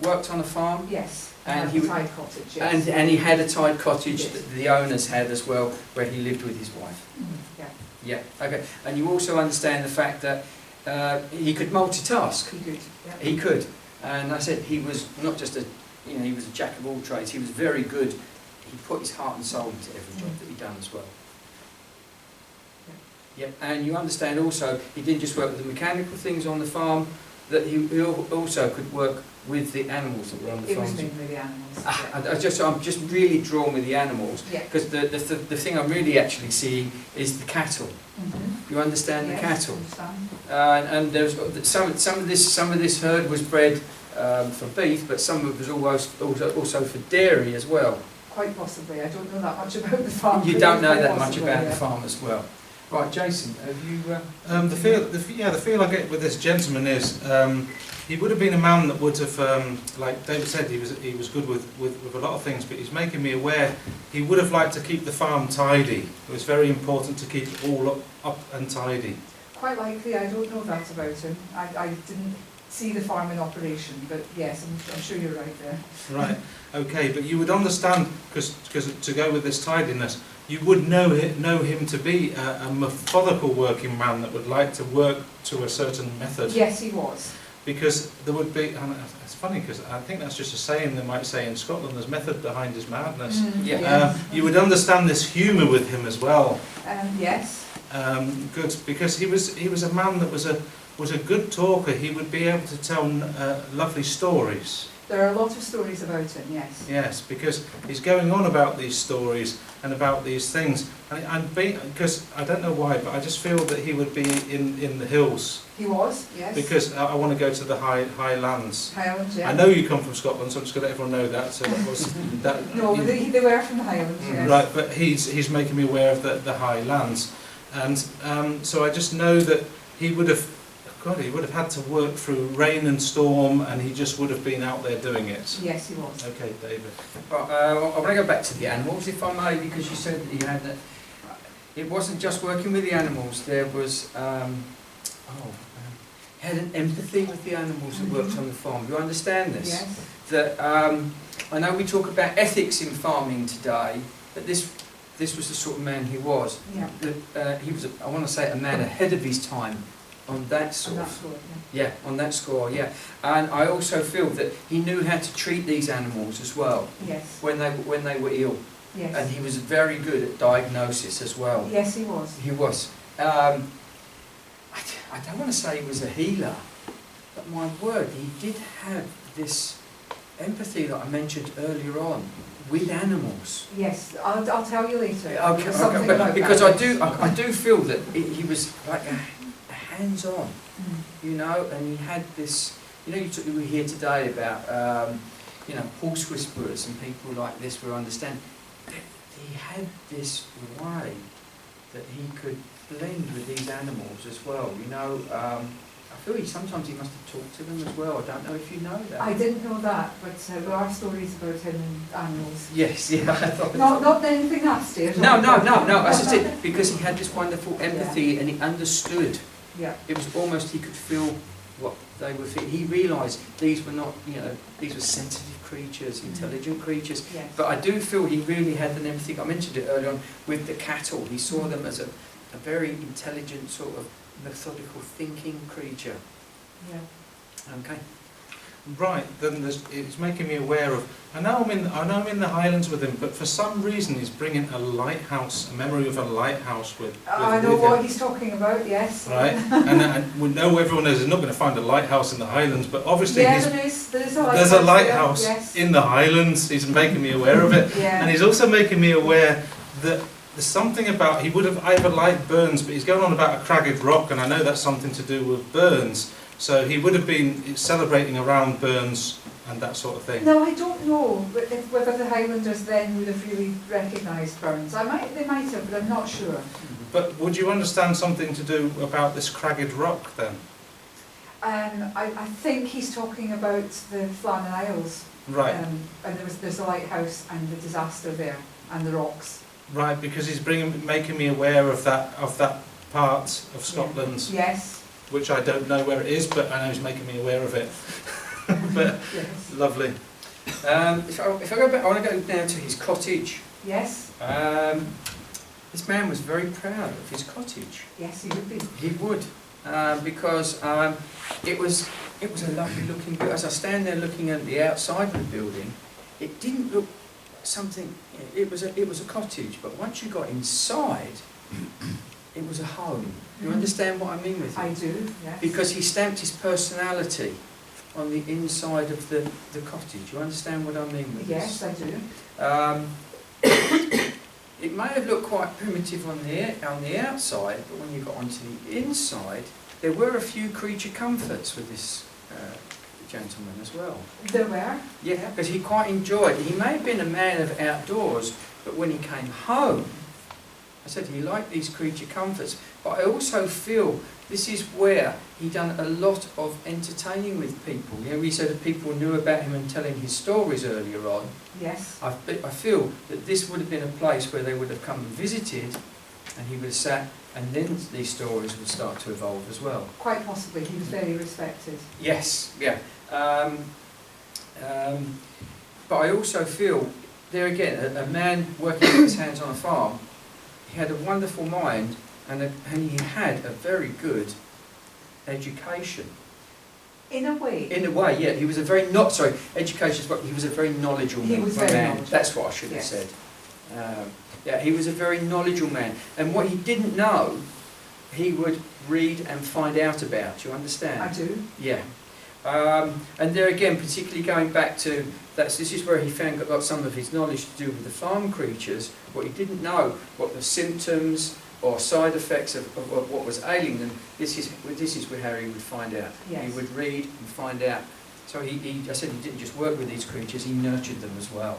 worked on a farm. Yes. And a he tide cottage. Yes. and he had a tide cottage Yes. that the owners had as well, where he lived with his wife. Yeah. Yeah. Okay. And you also understand the fact that he could multitask. He could. Yeah. He could. And I said he was not just he was a jack of all trades. He was very good. He put his heart and soul into every job that he done as well. Yep. And you understand also he didn't just work with the mechanical things on the farm, that he also could work with the animals that were on the farm. It was mainly the animals. I'm just really drawn with the animals, Yeah. because the thing I'm really actually seeing is the cattle. You understand the cattle? And there's some of this herd was bred for beef, but some of it was also for dairy as well. Quite possibly. I don't know that much about the farm. You don't know that much Possibly, about yeah. the farm as well. Right, Jason, have you... The feel I get with this gentleman is he would have been a man that would have, like David said, he was good with a lot of things, but he's making me aware he would have liked to keep the farm tidy. It was very important to keep it all up and tidy. Quite likely. I don't know that about him. I didn't see the farm in operation, but yes, I'm sure you're right there. Right, okay, but you would understand, because to go with this tidiness, you would know him to be a methodical working man that would like to work to a certain method. Yes, he was. Because there would be, and it's funny because I think that's just a saying they might say in Scotland, there's method behind his madness. You would understand this humour with him as well. Yes. Good, because he was a man that was a good talker. He would be able to tell lovely stories. There are a lot of stories about him, yes. Yes, because he's going on about these stories and about these things. Because I don't know why, but I just feel that he would be in the hills. He was, yes. Because I want to go to the highlands. Highlands, yeah. I know you come from Scotland, so I'm just going to let everyone know that. So that was that. No, they were from the Highlands, yes. Right, but he's making me aware of the highlands, and so I just know that he would have had to work through rain and storm, and he just would have been out there doing it. Yes, he was. Okay, David. I want to go back to the animals, if I may, because you said that you had that. It wasn't just working with the animals. There was had an empathy with the animals that worked on the farm. You understand this? Yes. That I know we talk about ethics in farming today, but this was the sort of man he was. Yeah. That he was, I want to say, a man ahead of his time on that sort. On that score, yeah. And I also feel that he knew how to treat these animals as well. Yes. When they were ill. Yes. And he was very good at diagnosis as well. Yes, he was. He was. I don't want to say he was a healer, but my word, he did have this empathy that I mentioned earlier on with animals. Yes, I'll tell you later. Okay, but because I do feel that he was like a hands-on, you know, and he had this, you know, we hear today about, you know, horse whisperers and people like this who understand. He had this way that he could blend with these animals as well, you know. I feel sometimes he must have talked to them as well. I don't know if you know that. I didn't know that, but there are stories about him and animals. Yes, yeah. I thought Not anything nasty at all. No. That's just it. Because he had this wonderful empathy and he understood. Yeah. It was almost he could feel what they were feeling. He realised these were not, you know, these were sensitive creatures, intelligent creatures. Yes. But I do feel he really had an empathy. I mentioned it earlier on with the cattle. He saw them as a very intelligent sort of methodical thinking creature. Yeah. Okay. Right, then it's making me aware of. I know I'm in the Highlands with him, but for some reason he's bringing a lighthouse, a memory of a lighthouse with. I know what he's talking about. Yes. Right, and we know everyone is not going to find a lighthouse in the Highlands, but obviously there is a lighthouse. There's a lighthouse yes. in the Highlands. He's making me aware of it, Yeah. and he's also making me aware that. There's something about, he would have either liked Burns, but he's going on about a cragged rock, and I know that's something to do with Burns. So he would have been celebrating around Burns and that sort of thing. No, I don't know whether the Highlanders then would have really recognised Burns. They might have, but I'm not sure. But would you understand something to do about this cragged rock then? I think he's talking about the Flannan Isles. Right. And there's a lighthouse and the disaster there, and the rocks. Right, because he's making me aware of that part of Scotland. Yes. Which I don't know where it is, but I know he's making me aware of it. but Yes. lovely. If I go back, I want to go now to his cottage. Yes. This man was very proud of his cottage. Yes, he would be. He would, because it was a lovely looking building. As I stand there looking at the outside of the building, it didn't look something. It was a cottage, but once you got inside, it was a home. You understand what I mean with it? I do, yes. Because he stamped his personality on the inside of the cottage. You understand what I mean with Yes, this? I do. It may have looked quite primitive on the outside, but when you got onto the inside, there were a few creature comforts with this gentleman as well. There were? Yeah, because he quite enjoyed it. He may have been a man of outdoors, but when he came home, I said he liked these creature comforts, but I also feel this is where he done a lot of entertaining with people. You know, we said that people knew about him and telling his stories earlier on. Yes. I feel that this would have been a place where they would have come and visited, and he would have sat, and then these stories would start to evolve as well. Quite possibly. He was very respected. Yes, yeah. But I also feel, there again, a man working with his hands on a farm, he had a wonderful mind, and he had a very good education. In a way. In a way, yeah. He was a very education, but he was a very knowledgeable man. He was very knowledgeable. That's what I should have said. Yeah, he was a very knowledgeable man. And what he didn't know, he would read and find out about. You understand? I do. Yeah. And there again, particularly going back to, this is where he got some of his knowledge to do with the farm creatures. What he didn't know, what the symptoms or side effects of what was ailing them, this is where Harry would find out. Yes. He would read and find out. So I said he didn't just work with these creatures, he nurtured them as well.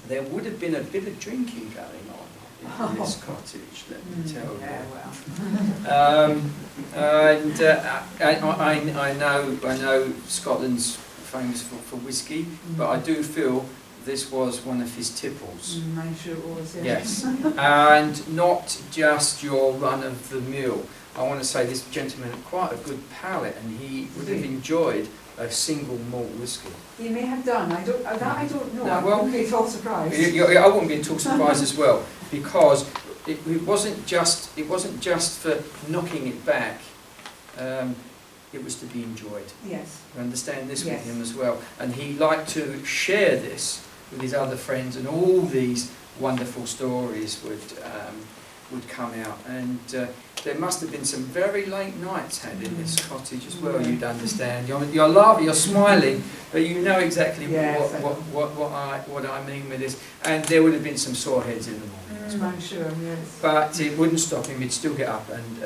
There would have been a bit of drinking going on in this cottage, let me tell you. Yeah, well. And I know Scotland's famous for whiskey, but I do feel this was one of his tipples. I'm sure it was, Yes, and not just your run-of-the-mill. I want to say this gentleman had quite a good palate, and he would have enjoyed a single malt whiskey. He may have done. I don't know. No, I wouldn't be at all surprised. I wouldn't be at all surprised as well, because it wasn't just for knocking it back. It was to be enjoyed. Yes. You understand this Yes. with him as well, and he liked to share this with his other friends, and all these wonderful stories would come out, and there must have been some very late nights had in this cottage as well. You'd understand. You're laughing, you're smiling, but you know exactly what I mean with this. And there would have been some sore heads in the morning as well. I'm sure, yes. But it wouldn't stop him. He'd still get up and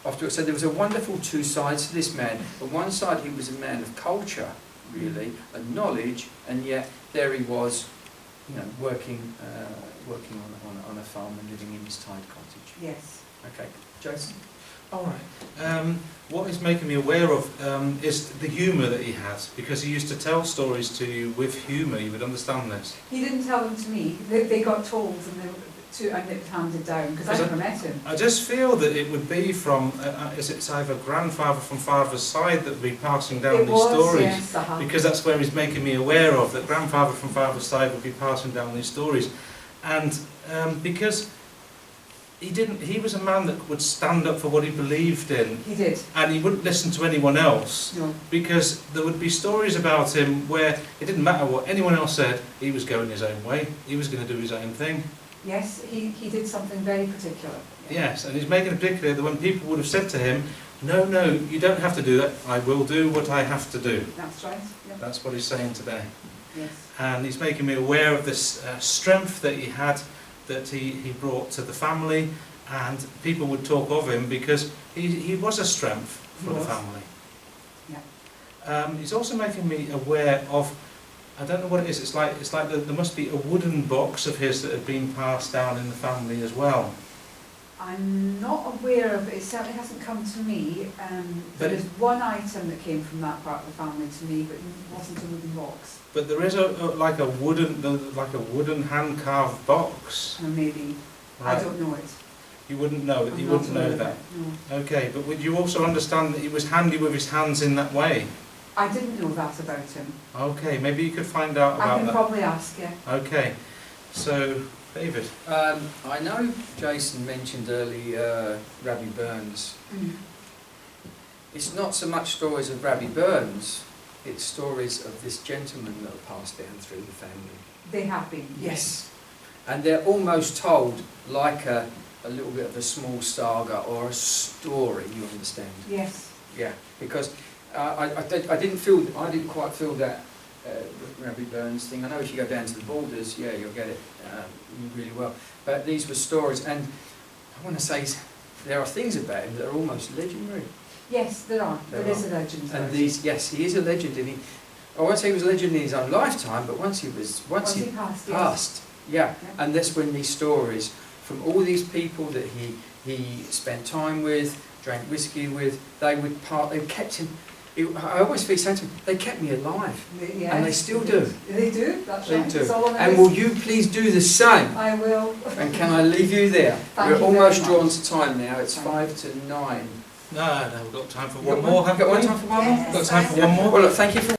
afterwards. So there was a wonderful two sides to this man. On one side, he was a man of culture, really, and knowledge, and yet there he was, working on a farm and living in his tide cottage. Yes. Okay, Jason. All right. What he's making me aware of is the humour that he has, because he used to tell stories to you with humour. You would understand this. He didn't tell them to me. They got told, and it was handed down because I never met him. I just feel that it would be from, it's either grandfather from father's side that would be passing down these stories. Yes, because that's where he's making me aware of, that grandfather from father's side would be passing down these stories. And because he was a man that would stand up for what he believed in. He did. And he wouldn't listen to anyone else. No. Because there would be stories about him where it didn't matter what anyone else said, he was going his own way. He was going to do his own thing. Yes, he did something very particular. Yes, and he's making it particular that when people would have said to him, no, you don't have to do that, I will do what I have to do. That's right. Yep. That's what he's saying today. Yes. And he's making me aware of this strength that he had, that he brought to the family, and people would talk of him because he was a strength for the family. Yeah. He's also making me aware of, I don't know what it is, it's like there must be a wooden box of his that had been passed down in the family as well. I'm not aware of it. It certainly hasn't come to me. There is one item that came from that part of the family to me, but it wasn't a wooden box. But there is like a wooden hand carved box. Maybe. Right. I don't know it. You wouldn't know it. I'm You not wouldn't know aware of that. it, no. Okay, but would you also understand that he was handy with his hands in that way? I didn't know that about him. Okay, maybe you could find out I about can that. probably ask you. Okay, so David. I know Jason mentioned earlier Rabbi Burns. It's not so much stories of Rabbi Burns, it's stories of this gentleman that are passed down through the family. They have been. Yes. And they're almost told like a little bit of a small saga or a story, you understand? Yes. Yeah, because I didn't quite feel that Rabbi Burns thing. I know if you go down to the borders, yeah, you'll get it really well. But these were stories, and I want to say there are things about him that are almost legendary. Yes, there are. There is a legend. And these, yes, he is a legend. And I won't say he was a legend in his own lifetime, but once he passed, passed, yeah. And that's when these stories from all these people that he spent time with, drank whiskey with, they kept him. I always feel saying to him, they kept me alive, Yes, and they still do. They do. That's They right. do. That's all on And will you please do the same? I will. And can I leave you there? Thank We're you almost very drawn much. to time now. It's Thank 5 to 9. No, we've got time for You got one more, You haven't got we? one time for one more? Yes. Got time for one more? Well, look, thank you for